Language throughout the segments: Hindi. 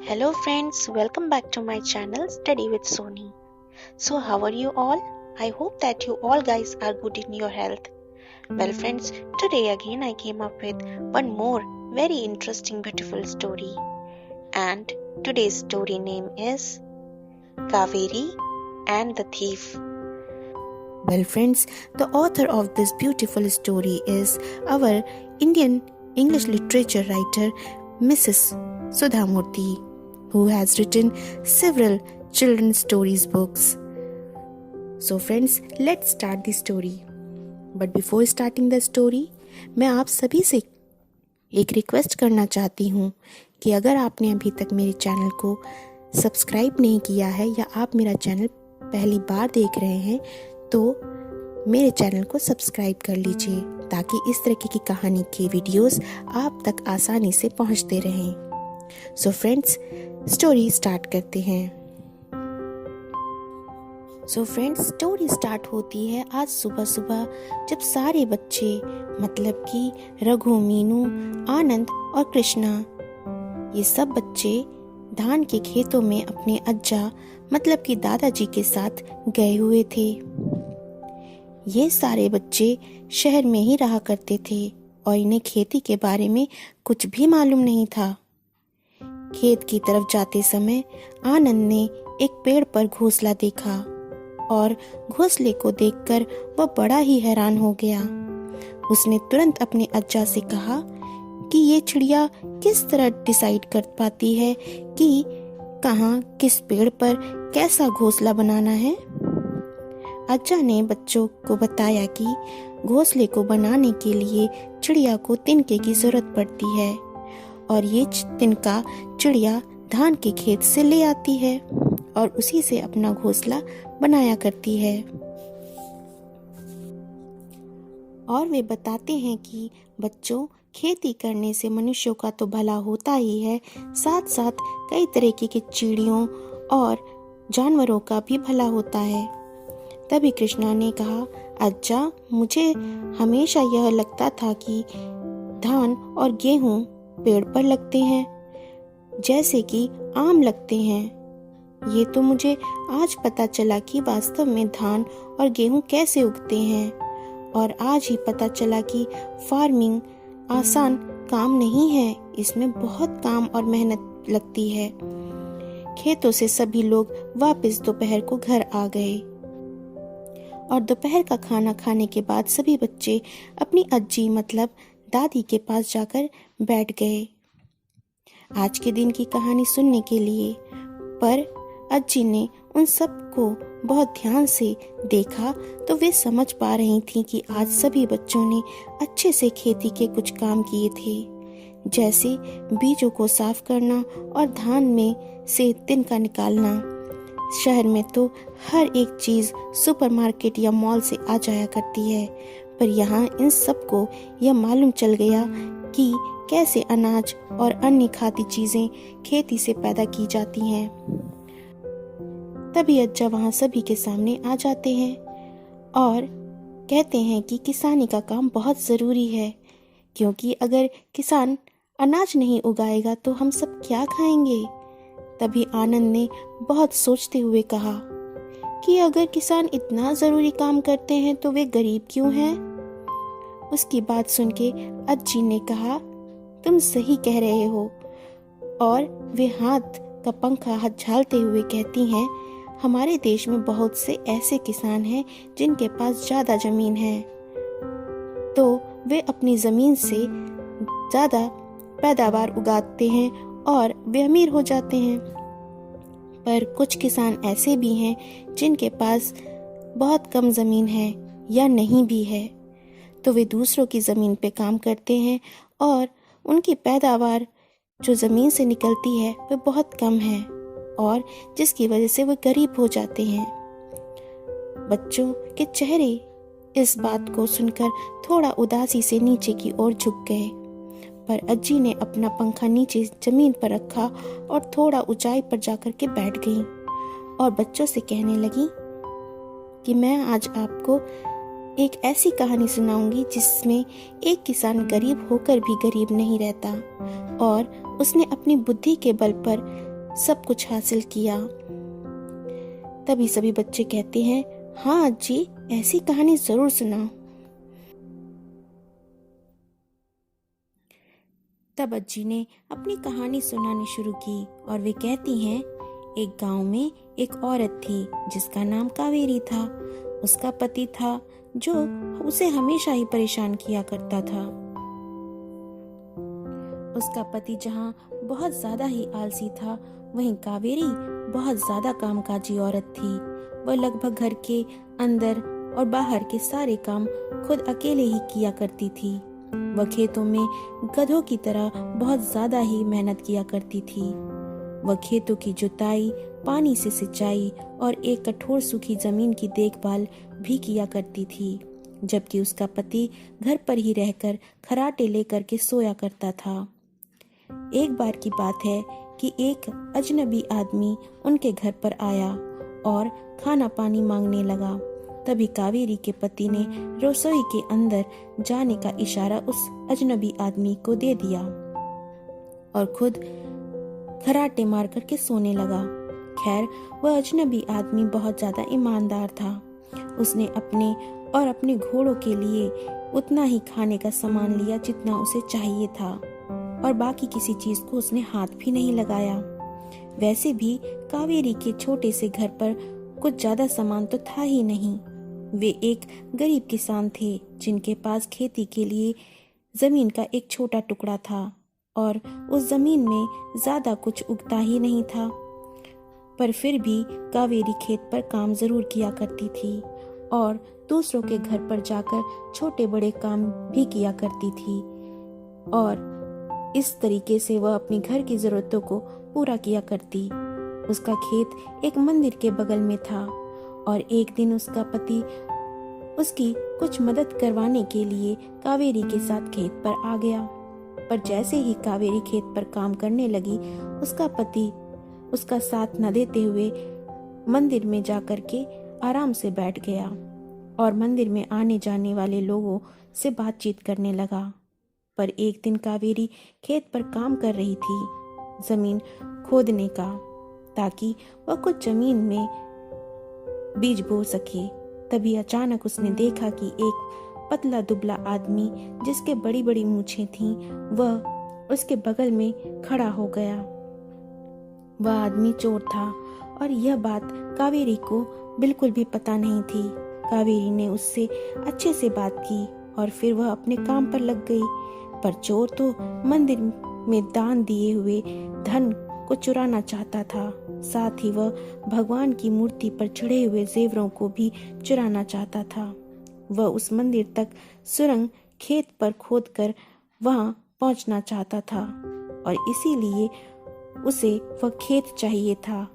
Hello friends, welcome back to my channel Study with Sony. So how are you all? I hope that you all guys are good in your health. Well friends, today again I came up with one more very interesting beautiful story. And today's story name is Kaveri and the Thief. Well friends, the author of this beautiful story is our Indian English literature writer Mrs. Sudha Murthy, who has written several children's stories books. So friends, let's start the story. But before starting the story, मैं आप सभी से एक रिक्वेस्ट करना चाहती हूँ कि अगर आपने अभी तक मेरे चैनल को सब्सक्राइब नहीं किया है या आप मेरा चैनल पहली बार देख रहे हैं तो मेरे चैनल को सब्सक्राइब कर लीजिए ताकि इस तरीके की कहानी के वीडियोस आप तक आसानी से पहुंचते रहें। सो फ्रेंड्स, स्टोरी स्टार्ट करते हैं। सो फ्रेंड्स, स्टोरी स्टार्ट होती है आज सुबह सुबह जब सारे बच्चे मतलब कि रघु, मीनू, आनंद और कृष्णा ये सब बच्चे धान के खेतों में अपने अज्जा मतलब कि दादाजी के साथ गए हुए थे। ये सारे बच्चे शहर में ही रहा करते थे और इन्हें खेती के बारे में कुछ भी मालूम नहीं था। खेत की तरफ जाते समय आनंद ने एक पेड़ पर घोंसला देखा और घोंसले को देखकर वह बड़ा ही हैरान हो गया। उसने तुरंत अपने अज्जा से कहा कि ये चिड़िया किस तरह डिसाइड कर पाती है कि कहाँ किस पेड़ पर कैसा घोंसला बनाना है। अज्जा ने बच्चों को बताया कि घोंसले को बनाने के लिए चिड़िया को तिनके की जरूरत पड़ती है और ये तिनका चिड़िया धान के खेत से ले आती है और उसी से अपना घोंसला बनाया करती है। और वे बताते हैं कि बच्चों, खेती करने से मनुष्यों का तो भला होता ही है, साथ साथ कई तरीके के चिड़ियों और जानवरों का भी भला होता है। तभी कृष्णा ने कहा, अज्जा, मुझे हमेशा यह लगता था कि धान और गेहूं पेड़ पर लगते हैं जैसे कि आम लगते हैं। ये तो मुझे आज पता चला कि वास्तव में धान और गेहूं कैसे उगते हैं और आज ही पता चला कि फार्मिंग आसान काम नहीं है, इसमें बहुत काम और मेहनत लगती है। खेतों से सभी लोग वापस दोपहर को घर आ गए और दोपहर का खाना खाने के बाद सभी बच्चे अपनी अज्जी मतलब दादी के पास जाकर बैठ गए आज के दिन की कहानी सुनने के लिए। पर अज्जी ने उन सबको बहुत ध्यान से देखा तो वे समझ पा रही थीं कि आज सभी बच्चों ने अच्छे से खेती के कुछ काम किए थे, जैसे बीजों को साफ करना और धान में से तिनका निकालना। शहर में तो हर एक चीज सुपरमार्केट या मॉल से आ जाया करती है, पर यहाँ इन सबको यह मालूम चल गया कि कैसे अनाज और अन्य खाद्य चीजें खेती से पैदा की जाती हैं। तभी अज्जा वहाँ सभी के सामने आ जाते हैं और कहते हैं कि किसानी का काम बहुत ज़रूरी है, क्योंकि अगर किसान अनाज नहीं उगाएगा तो हम सब क्या खाएंगे। तभी आनंद ने बहुत सोचते हुए कहा कि अगर किसान इतना ज़रूरी काम करते हैं तो वे गरीब क्यों हैं। उसकी बात सुन के अज्जी ने कहा, तुम सही कह रहे हो। और वे हाथ का पंखा हाथ झालते हुए कहती हैं, हमारे देश में बहुत से ऐसे किसान हैं जिनके पास ज़्यादा ज़मीन है, तो वे अपनी ज़मीन से ज़्यादा पैदावार उगाते हैं और वे अमीर हो जाते हैं। पर कुछ किसान ऐसे भी हैं जिनके पास बहुत कम ज़मीन है या नहीं भी है, तो वे दूसरों की ज़मीन पे काम करते हैं और उनकी पैदावार जो ज़मीन से निकलती है वह बहुत कम है और जिसकी वजह से वे गरीब हो जाते हैं। बच्चों के चेहरे इस बात को सुनकर थोड़ा उदासी से नीचे की ओर झुक गए, पर अज्जी ने अपना पंखा नीचे जमीन पर रखा और थोड़ा ऊंचाई पर जाकर के बैठ गई और बच्चों से कहने लगी कि मैं आज आपको एक ऐसी कहानी सुनाऊंगी जिसमें एक किसान गरीब होकर भी गरीब नहीं रहता और उसने अपनी बुद्धि के बल पर सब कुछ हासिल किया। तभी सभी बच्चे कहते हैं, हाँ अज्जी, ऐसी कहानी जरूर सुनाओ। तब अज्जी ने अपनी कहानी सुनानी शुरू की और वे कहती हैं, एक गांव में एक औरत थी जिसका नाम कावेरी था। उसका पति था जो उसे हमेशा ही परेशान किया करता था। उसका पति जहाँ बहुत ज्यादा ही आलसी था, वहीं कावेरी बहुत ज्यादा कामकाजी औरत थी। वह लगभग घर के अंदर और बाहर के सारे काम खुद अकेले ही किया करती थी। वह खेतों में गधों की तरह बहुत ज्यादा ही मेहनत किया करती थी। वह खेतों की जुताई, पानी से सिंचाई और एक कठोर सूखी जमीन की देखभाल भी किया करती थी, जबकि उसका पति घर पर ही रहकर खराटे लेकर के सोया करता था। एक बार की बात है कि एक अजनबी आदमी उनके घर पर आया और खाना पानी मांगने लगा। तभी कावेरी के पति ने रसोई के अंदर जाने का इशारा उस अजनबी आदमी को दे दिया और खुद खराटे मार करके सोने लगा। खैर, वह अजनबी आदमी बहुत ज्यादा ईमानदार था। उसने अपने और अपने घोड़ों के लिए उतना ही खाने का सामान लिया जितना उसे चाहिए था और बाकी किसी चीज को उसने हाथ भी नहीं लगाया। वैसे भी कावेरी के छोटे से घर पर कुछ ज्यादा सामान तो था ही नहीं। वे एक गरीब किसान थे जिनके पास खेती के लिए जमीन का एक छोटा टुकड़ा था और उस जमीन में ज्यादा कुछ उगता ही नहीं था। पर फिर भी कावेरी खेत पर काम जरूर किया करती थी और दूसरों के घर पर जाकर छोटे बड़े काम भी किया करती थी और इस तरीके से वह अपनी घर की जरूरतों को पूरा किया करती। उसका खेत एक मंदिर के बगल में था और एक दिन उसका पति उसकी कुछ मदद करवाने के लिए कावेरी के साथ खेत पर आ गया। पर जैसे ही कावेरी खेत पर काम करने लगी, उसका पति उसका साथ न देते हुए मंदिर में जाकर के आराम से बैठ गया और मंदिर में आने जाने वाले लोगों से बातचीत करने लगा। पर एक दिन कावेरी खेत पर काम कर रही थी जमीन खोदने का, ताकि वह कुछ जमीन में बीज बो सके। तभी अचानक उसने देखा कि एक पतला दुबला आदमी जिसके बड़ी बड़ी मूछें थीं, वह उसके बगल में खड़ा हो गया। वह आदमी चोर था और यह बात कावेरी को बिल्कुल भी पता नहीं थी। कावेरी ने उससे अच्छे से बात की और फिर वह अपने काम पर लग गई। पर चोर तो मंदिर में दान दिए हुए धन को चुराना चाहता था, साथ ही वह भगवान की मूर्ति पर चढ़े हुए जेवरों को भी चुराना चाहता था। वह उस मंदिर तक सुरंग खेत पर खोदकर वहां पहुंचना चाहता था और इसीलिए उसे वह खेत चाहिए था।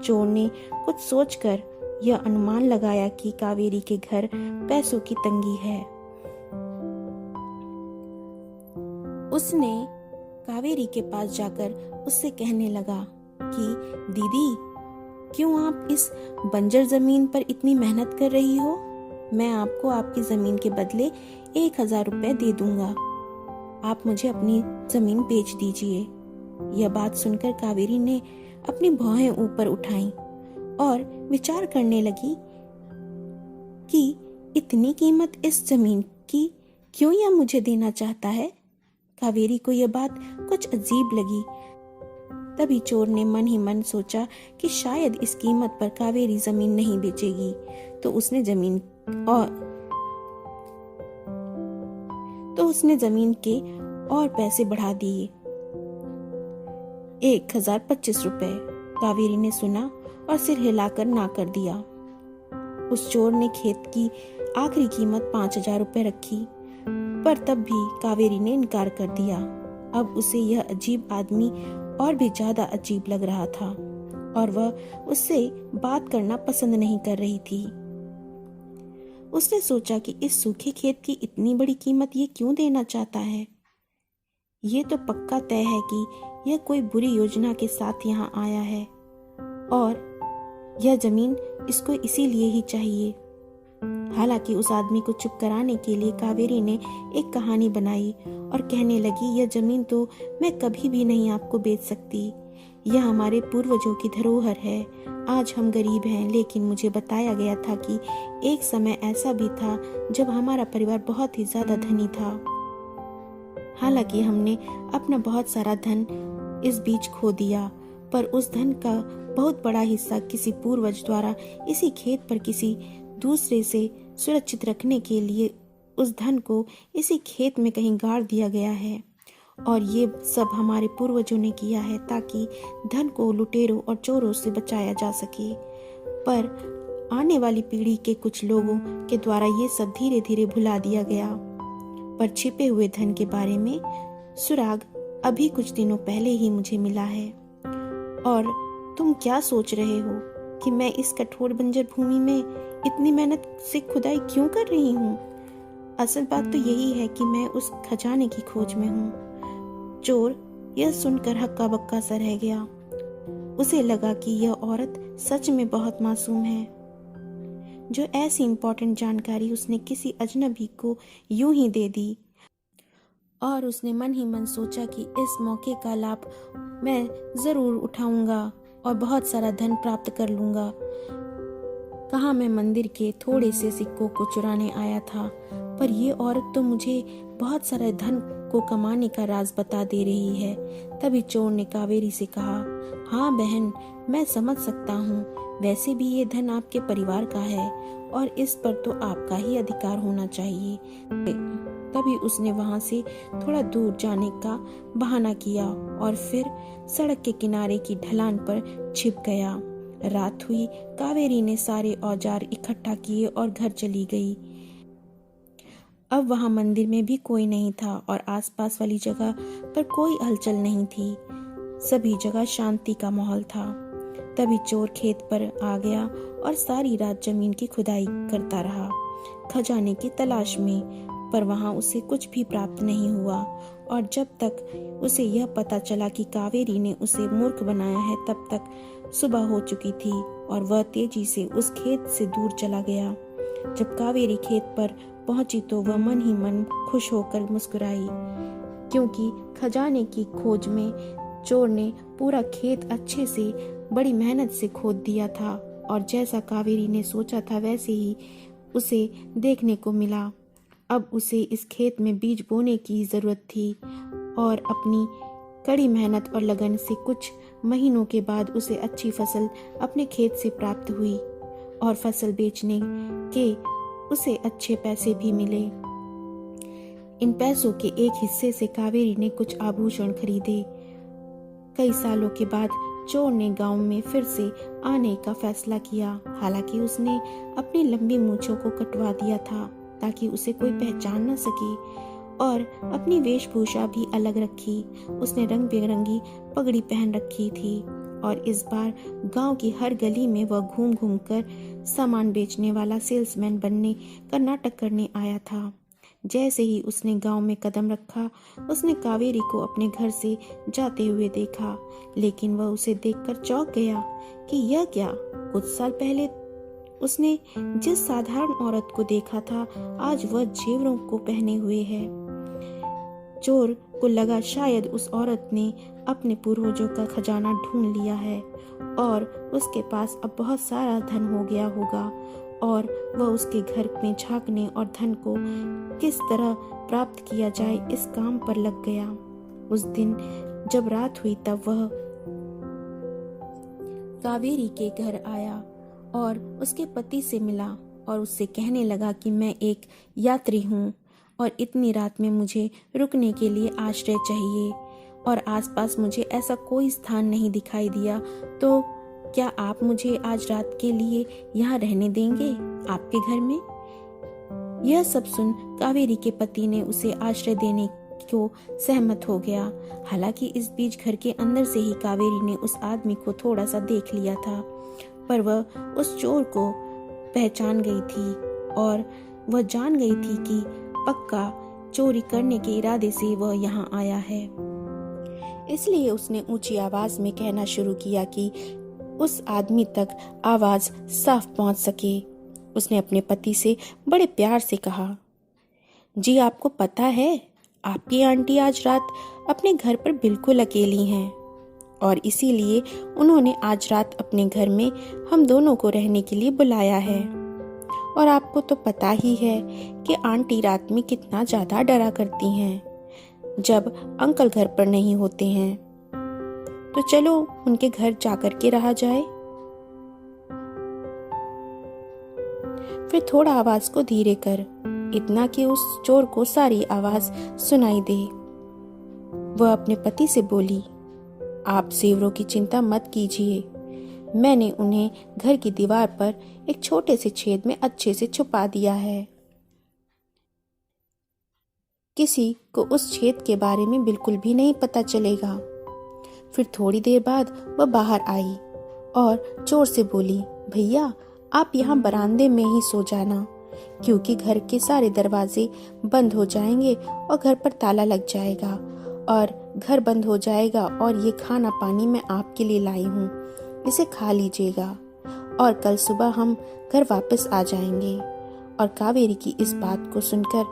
चोर ने कुछ सोचकर यह अनुमान लगाया कि कावेरी के घर पैसों की तंगी है। उसने कावेरी के पास जाकर उससे कहने लगा कि दीदी, क्यों आप इस बंजर जमीन पर इतनी मेहनत कर रही हो? मैं आपको आपकी जमीन के बदले 1000 रुपए दे दूंगा। आप मुझे अपनी जमीन बेच दीजिए। यह बात सुनकर कावेरी ने अपनी भौहें ऊपर उठाई और विचार करने लगी कि इतनी कीमत इस जमीन की क्यों यह मुझे देना चाहता है। कावेरी को यह बात कुछ अजीब लगी। तभी चोर ने मन ही मन सोचा कि शायद इस कीमत पर कावेरी जमीन नहीं बेचेगी, तो उसने जमीन के और पैसे बढ़ा दिए, 1025 रुपए। कावेरी ने सुना और सिर हिलाकर ना कर दिया। उस चोर ने खेत की आखिरी कीमत 5000 रुपए रखी, पर तब भी कावेरी ने इनकार कर दिया। अब उसे यह अजीब आदमी और भी ज्यादा अजीब लग रहा था और वह उससे बात करना पसंद नहीं कर रही थी। उसने सोचा कि इस सूखे खेत की इतनी बड़ी कीमत ये क्यों देना चाहता है। ये तो पक्का तय है कि यह कोई बुरी योजना के साथ यहाँ आया है और यह जमीन इसको इसीलिए ही चाहिए। हालांकि उस आदमी को चुप कराने के लिए कावेरी ने एक कहानी बनाई और कहने लगी, यह जमीन तो मैं कभी भी नहीं आपको बेच सकती। यह हमारे पूर्वजों की धरोहर है। आज हम गरीब हैं, लेकिन मुझे बताया गया था कि एक समय ऐसा भी था जब हमारा परिवार बहुत ही ज्यादा धनी था। हालांकि हमने अपना बहुत सारा धन इस बीच खो दिया, पर उस धन का बहुत बड़ा हिस्सा किसी पूर्वज द्वारा इसी खेत पर किसी दूसरे से सुरक्षित रखने के लिए उस धन को इसी खेत में कहीं गाड़ दिया गया है। और ये सब हमारे पूर्वजों ने किया है ताकि धन को लुटेरों और चोरों से बचाया जा सके। पर आने वाली पीढ़ी के कुछ लोगों के द्वारा ये सब धीरे धीरे भुला दिया गया। पर छिपे हुए धन के बारे में सुराग अभी कुछ दिनों पहले ही मुझे मिला है। और तुम क्या सोच रहे हो कि मैं इस कठोर बंजर भूमि में इतनी मेहनत से खुदाई क्यों कर रही हूँ? असल बात तो यही है कि मैं उस खजाने की खोज में हूँ। चोर यह सुनकर हक्का बक्का सा रह गया। उसे लगा कि यह औरत सच में बहुत मासूम है, जो ऐसी इंपॉर्टेंट जानकारी उसने किसी अजनबी को यूं ही दे दी। और उसने मन ही मन सोचा कि इस मौके का लाभ मैं जरूर उठाऊंगा और बहुत सारा धन प्राप्त कर लूंगा। कहाँ मैं मंदिर के थोड़े से सिक्कों को चुराने आया था, पर यह औरत तो मुझे बहुत सारा धन को कमाने का राज बता दे रही है। तभी चोर ने कावेरी से कहा, हाँ बहन, मैं समझ सकता हूँ। वैसे भी ये धन आपके परिवार का है और इस पर तो आपका ही अधिकार होना चाहिए। तभी उसने वहां से थोड़ा दूर जाने का बहाना किया और फिर सड़क के किनारे की ढलान पर छिप गया। रात हुई, कावेरी ने सारे औजार इकट्ठा किए और घर चली गई। अब वहां मंदिर में भी कोई नहीं था और आसपास वाली जगह पर कोई हलचल नहीं थी। सभी जगह शांति का माहौल था। तभी चोर खेत पर आ गया और सारी रात जमीन की खुदाई करता रहा खजाने की तलाश में, पर वहां उसे कुछ भी प्राप्त नहीं हुआ। और जब तक उसे यह पता चला कि कावेरी ने उसे मूर्ख बनाया है, तब तक सुबह हो चुकी थी और वह तेजी से उस खेत से दूर चला गया। जब कावेरी खेत पर पहुंची तो वह मन ही मन खुश होकर मुस्कुराई, क्योंकि खजाने की खोज में चोर ने पूरा खेत अच्छे से बड़ी मेहनत से खोद दिया था और जैसा कावेरी ने सोचा था वैसे ही उसे देखने को मिला। अब उसे इस खेत में बीज बोने की जरूरत थी और अपनी कड़ी मेहनत और लगन से कुछ महीनों के बाद उसे अच्छी फसल अपने खेत से प्राप्त हुई और फसल बेचने के उसे अच्छे पैसे भी मिले। इन पैसों के एक हिस्से से कावेरी ने कुछ आभूषण खरीदे। कई सालों के बाद चोर ने गांव में फिर से आने का फैसला किया। हालांकि उसने अपनी लंबी मूंछों को कटवा दिया था ताकि उसे कोई पहचान न सके और अपनी वेशभूषा भी अलग रखी। उसने रंग बिरंगी पगड़ी पहन रखी थी और इस बार गांव की हर गली में वह घूम घूम कर सामान बेचने वाला सेल्समैन बनने का नाटक करने आया था। जैसे ही उसने गांव में कदम रखा, उसने कावेरी को अपने घर से जाते हुए देखा, लेकिन वह उसे देखकर चौंक गया कि यह क्या। कुछ साल पहले उसने जिस साधारण औरत को देखा था, आज वह जेवरों को पहने हुए है। चोर को लगा शायद उस औरत ने अपने पूर्वजों का खजाना ढूंढ लिया है और उसके पास अब बहुत सारा धन हो गया होगा और वह उसके घर में झांकने और धन को किस तरह प्राप्त किया जाए इस काम पर लग गया। उस दिन जब रात हुई तब वह कावेरी के घर आया और उसके पति से मिला और उससे कहने लगा कि मैं एक यात्री हूँ और इतनी रात में मुझे रुकने के लिए आश्रय चाहिए और आसपास मुझे ऐसा कोई स्थान नहीं दिखाई दिया, तो क्या आप मुझे आज रात के लिए यहाँ रहने देंगे आपके घर में? यह सब सुन कावेरी के पति ने उसे आश्रय देने को सहमत हो गया। हालांकि इस बीच घर के अंदर से ही कावेरी ने उस आदमी को थोड़ा सा देख लिया था, पर वह उस चोर को पहचान गई थी और वह जान गई थी कि पक्का चोरी करने के इरादे से वह यहाँ आया है। इसलिए उसने ऊंची आवाज में कहना शुरू किया कि उस आदमी तक आवाज साफ पहुंच सके। उसने अपने पति से बड़े प्यार से कहा, जी आपको पता है आपकी आंटी आज रात अपने घर पर बिल्कुल अकेली हैं। और इसीलिए उन्होंने आज रात अपने घर में हम दोनों को रहने के लिए बुलाया है। और आपको तो पता ही है कि आंटी रात में कितना ज़्यादा डरा करती हैं जब अंकल घर पर नहीं होते हैं। तो चलो उनके घर जाकर के रहा जाए। फिर थोड़ा आवाज को धीरे कर, इतना कि उस चोर को सारी आवाज सुनाई दे। वह अपने पति से बोली, आप जेवरों की चिंता मत कीजिए, मैंने उन्हें घर की दीवार पर एक छोटे से छेद में अच्छे से छुपा दिया है। किसी को उस छेद के बारे में बिल्कुल भी नहीं पता चलेगा। फिर थोड़ी देर बाद वह बाहर आई और चोर से बोली, भैया आप यहाँ बरामदे में ही सो जाना, क्योंकि घर के सारे दरवाजे बंद हो जाएंगे और घर पर ताला लग जाएगा और घर बंद हो जाएगा। और ये खाना पानी मैं आपके लिए लाई हूँ, इसे खा लीजिएगा और कल सुबह हम घर वापस आ जाएंगे। और कावेरी की इस बात को सुनकर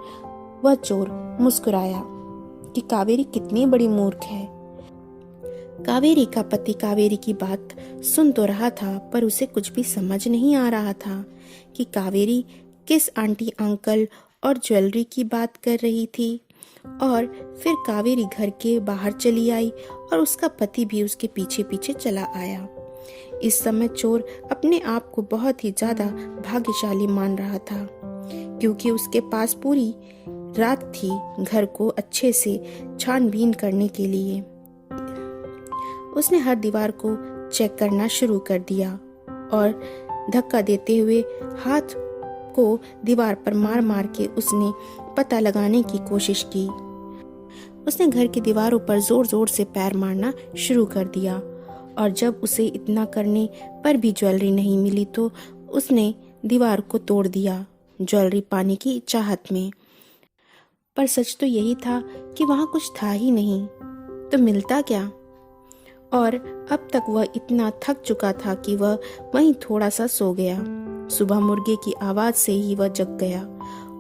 वह चोर मुस्कुराया कि कावेरी कितनी बड़ी मूर्ख है। कावेरी का पति कावेरी की बात सुन तो रहा था, पर उसे कुछ भी समझ नहीं आ रहा था कि कावेरी किस आंटी अंकल और ज्वेलरी की बात कर रही थी। और फिर कावेरी घर के बाहर चली आई और उसका पति भी उसके पीछे पीछे चला आया। इस समय चोर अपने आप को बहुत ही ज्यादा भाग्यशाली मान रहा था, क्योंकि उसके पास पूरी रात थी घर को अच्छे से छानबीन करने के लिए। उसने हर दीवार को चेक करना शुरू कर दिया और धक्का देते हुए हाथ को दीवार पर मार मार के उसने पता लगाने की कोशिश की। उसने घर की दीवारों पर जोर जोर से पैर मारना शुरू कर दिया और जब उसे इतना करने पर भी ज्वेलरी नहीं मिली तो उसने दीवार को तोड़ दिया ज्वेलरी पाने की चाहत में। पर सच तो यही था कि वहां कुछ था ही नहीं, तो मिलता क्या। और अब तक वह इतना थक चुका था कि वह वहीं थोड़ा सा सो गया। सुबह मुर्गे की आवाज से ही वह जग गया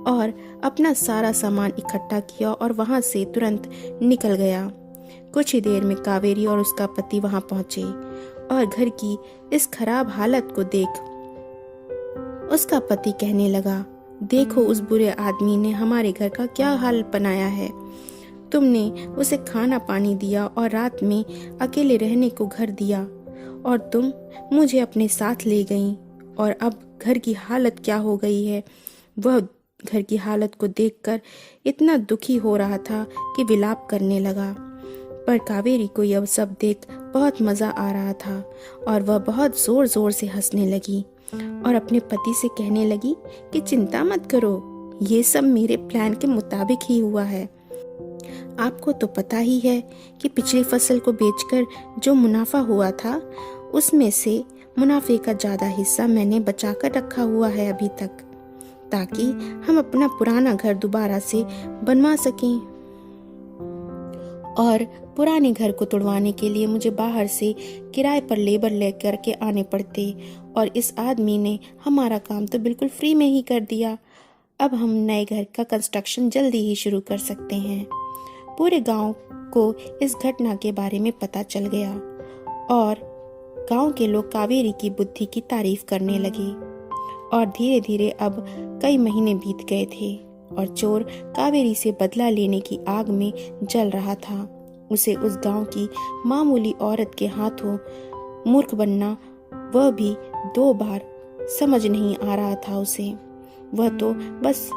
और अपना सारा सामान इकट्ठा किया और वहां से तुरंत निकल गया। कुछ ही देर में कावेरी और उसका पति वहां पहुंचे और घर की इस खराब हालत को देख उसका पति कहने लगा, देखो उस बुरे आदमी ने हमारे घर का क्या हाल बनाया है। तुमने उसे खाना पानी दिया और रात में अकेले रहने को घर दिया और तुम मुझे अपने साथ ले गई और अब घर की हालत क्या हो गई है। वह घर की हालत को देखकर इतना दुखी हो रहा था कि विलाप करने लगा। पर कावेरी को यह सब देख बहुत मजा आ रहा था और वह बहुत जोर जोर से हंसने लगी और अपने पति से कहने लगी कि चिंता मत करो, ये सब मेरे प्लान के मुताबिक ही हुआ है। आपको तो पता ही है कि पिछली फसल को बेचकर जो मुनाफा हुआ था उसमें से मुनाफे का ज्यादा हिस्सा मैंने बचाकर रखा हुआ है अभी तक, ताकि हम अपना पुराना घर दोबारा से बनवा सकें। और पुराने घर को तुड़वाने के लिए मुझे बाहर से किराए पर लेबर लेकर के आने पड़ते और इस आदमी ने हमारा काम तो बिल्कुल फ्री में ही कर दिया। अब हम नए घर का कंस्ट्रक्शन जल्दी ही शुरू कर सकते हैं। पूरे गांव को इस घटना के बारे में पता चल गया और गांव के लोग कावेरी की बुद्धि की तारीफ करने लगे और धीरे धीरे अब कई महीने बीत गए थे और चोर कावेरी से बदला लेने की आग में जल रहा था। उसे उस गांव की मामूली औरत के हाथों मूर्ख बनना वह भी 2 बार समझ नहीं आ रहा था उसे। वह तो बस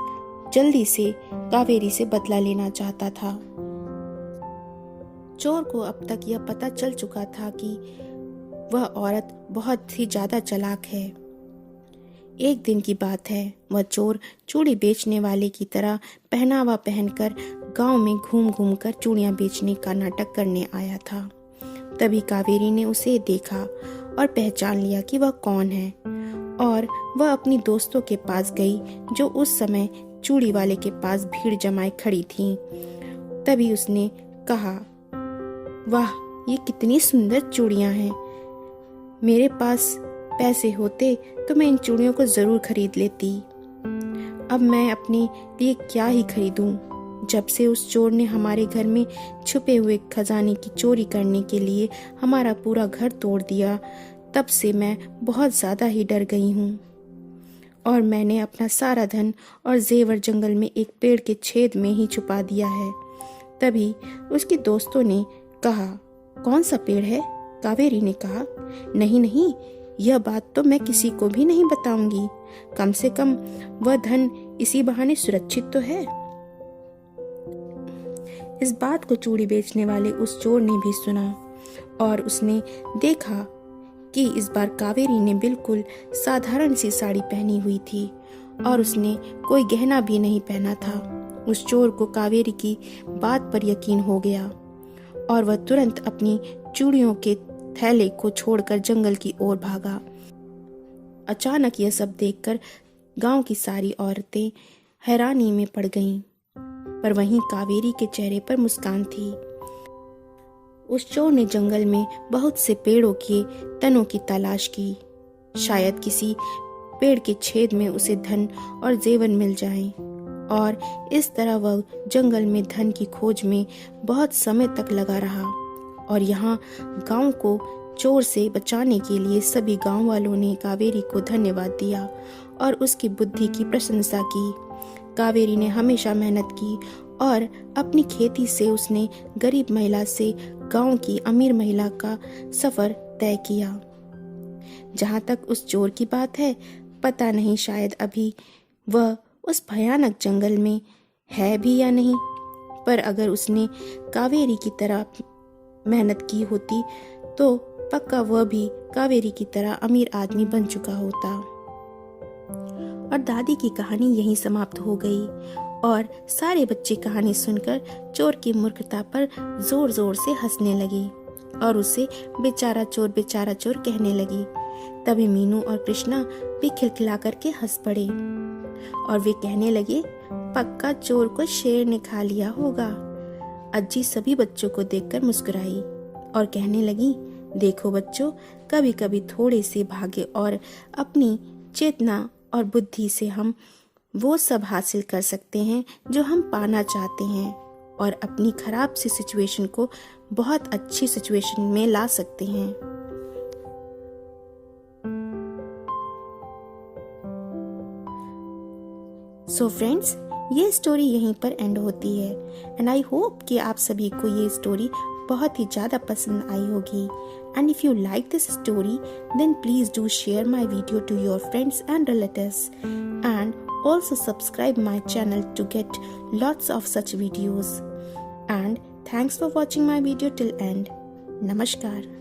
जल्दी से कावेरी से बदला लेना चाहता था। चोर को अब तक यह पता चल चुका था कि वह औरत बहुत ही ज्यादा चालाक है। एक दिन की बात है, वह चोर चूड़ी बेचने वाले की तरह पहनावा पहनकर गांव में घूम घूम कर चूड़ियां बेचने का नाटक करने आया था। तभी कावेरी ने उसे देखा और पहचान लिया कि वह कौन है और वह अपनी दोस्तों के पास गई जो उस समय चूड़ी वाले के पास भीड़ जमाए खड़ी थीं। तभी उसने कहा, वाह ये कितनी सुंदर चूड़ियां हैं, मेरे पास पैसे होते तो मैं इन चूड़ियों को जरूर खरीद लेती। अब मैं अपने लिए क्या ही खरीदूं, जब से उस चोर ने हमारे घर में छुपे हुए खजाने की चोरी करने के लिए हमारा पूरा घर तोड़ दिया, तब से मैं बहुत ज़्यादा ही डर गई हूँ और मैंने अपना सारा धन और जेवर जंगल में एक पेड़ के छेद में ही छुपा दिया है। तभी उसके दोस्तों ने कहा, कौन सा पेड़ है? कावेरी ने कहा, नहीं नहीं, यह बात तो मैं किसी को भी नहीं बताऊंगी। कम से कम वह धन इसी बहाने सुरक्षित तो है। इस बात को चूड़ी बेचने वाले उस चोर ने भी सुना और उसने देखा कि इस बार कावेरी ने बिल्कुल साधारण सी साड़ी पहनी हुई थी और उसने कोई गहना भी नहीं पहना था। उस चोर को कावेरी की बात पर यकीन हो गया और वह तुरंत अपनी चूड़ियों के थैले को छोड़कर जंगल की ओर भागा। अचानक यह सब देखकर गांव की सारी औरतें हैरानी में पड़ गईं, पर वहीं कावेरी के चेहरे पर मुस्कान थी। उस चोर ने जंगल में बहुत से पेड़ों के तनों की तलाश की। शायद किसी पेड़ के छेद में उसे धन और जेवर मिल जाएं, और इस तरह वह जंगल में धन की खोज में बहुत समय तक लगा रहा। और यहाँ गांव को चोर से बचाने के लिए सभी गांव वालों ने कावेरी को धन्यवाद दिया और उसकी बुद्धि की प्रशंसा की। कावेरी ने हमेशा मेहनत की और अपनी खेती से उसने गरीब महिला से गांव की अमीर महिला का सफर तय किया। जहां तक उस चोर की बात है, पता नहीं शायद अभी वह उस भयानक जंगल में है भी या नहीं, पर अगर उसने कावेरी की तरह मेहनत की होती तो पक्का वह भी कावेरी की तरह अमीर आदमी बन चुका होता। और दादी की कहानी यहीं समाप्त हो गई और सारे बच्चे कहानी सुनकर चोर की मूर्खता पर जोर जोर से हंसने लगे और उसे बेचारा चोर कहने लगी। तभी मीनू और कृष्णा भी खिलखिला करके हंस पड़े और वे कहने लगे, पक्का चोर को शेर ने खा लिया होगा। अज्जी सभी बच्चों को देखकर मुस्कुराई और कहने लगी, देखो बच्चों, कभी कभी थोड़े से भाग्य और अपनी चेतना और बुद्धि से हम वो सब हासिल कर सकते हैं जो हम पाना चाहते हैं और अपनी खराब सी सिचुएशन को बहुत अच्छी सिचुएशन में ला सकते हैं। सो फ्रेंड्स, ये स्टोरी यहीं पर एंड होती है एंड आई होप कि आप सभी को ये स्टोरी बहुत ही ज़्यादा पसंद आई होगी। And if you like this story then please do share my video to your friends and relatives and also subscribe my channel to get lots of such videos. And thanks for watching my video till end. Namaskar.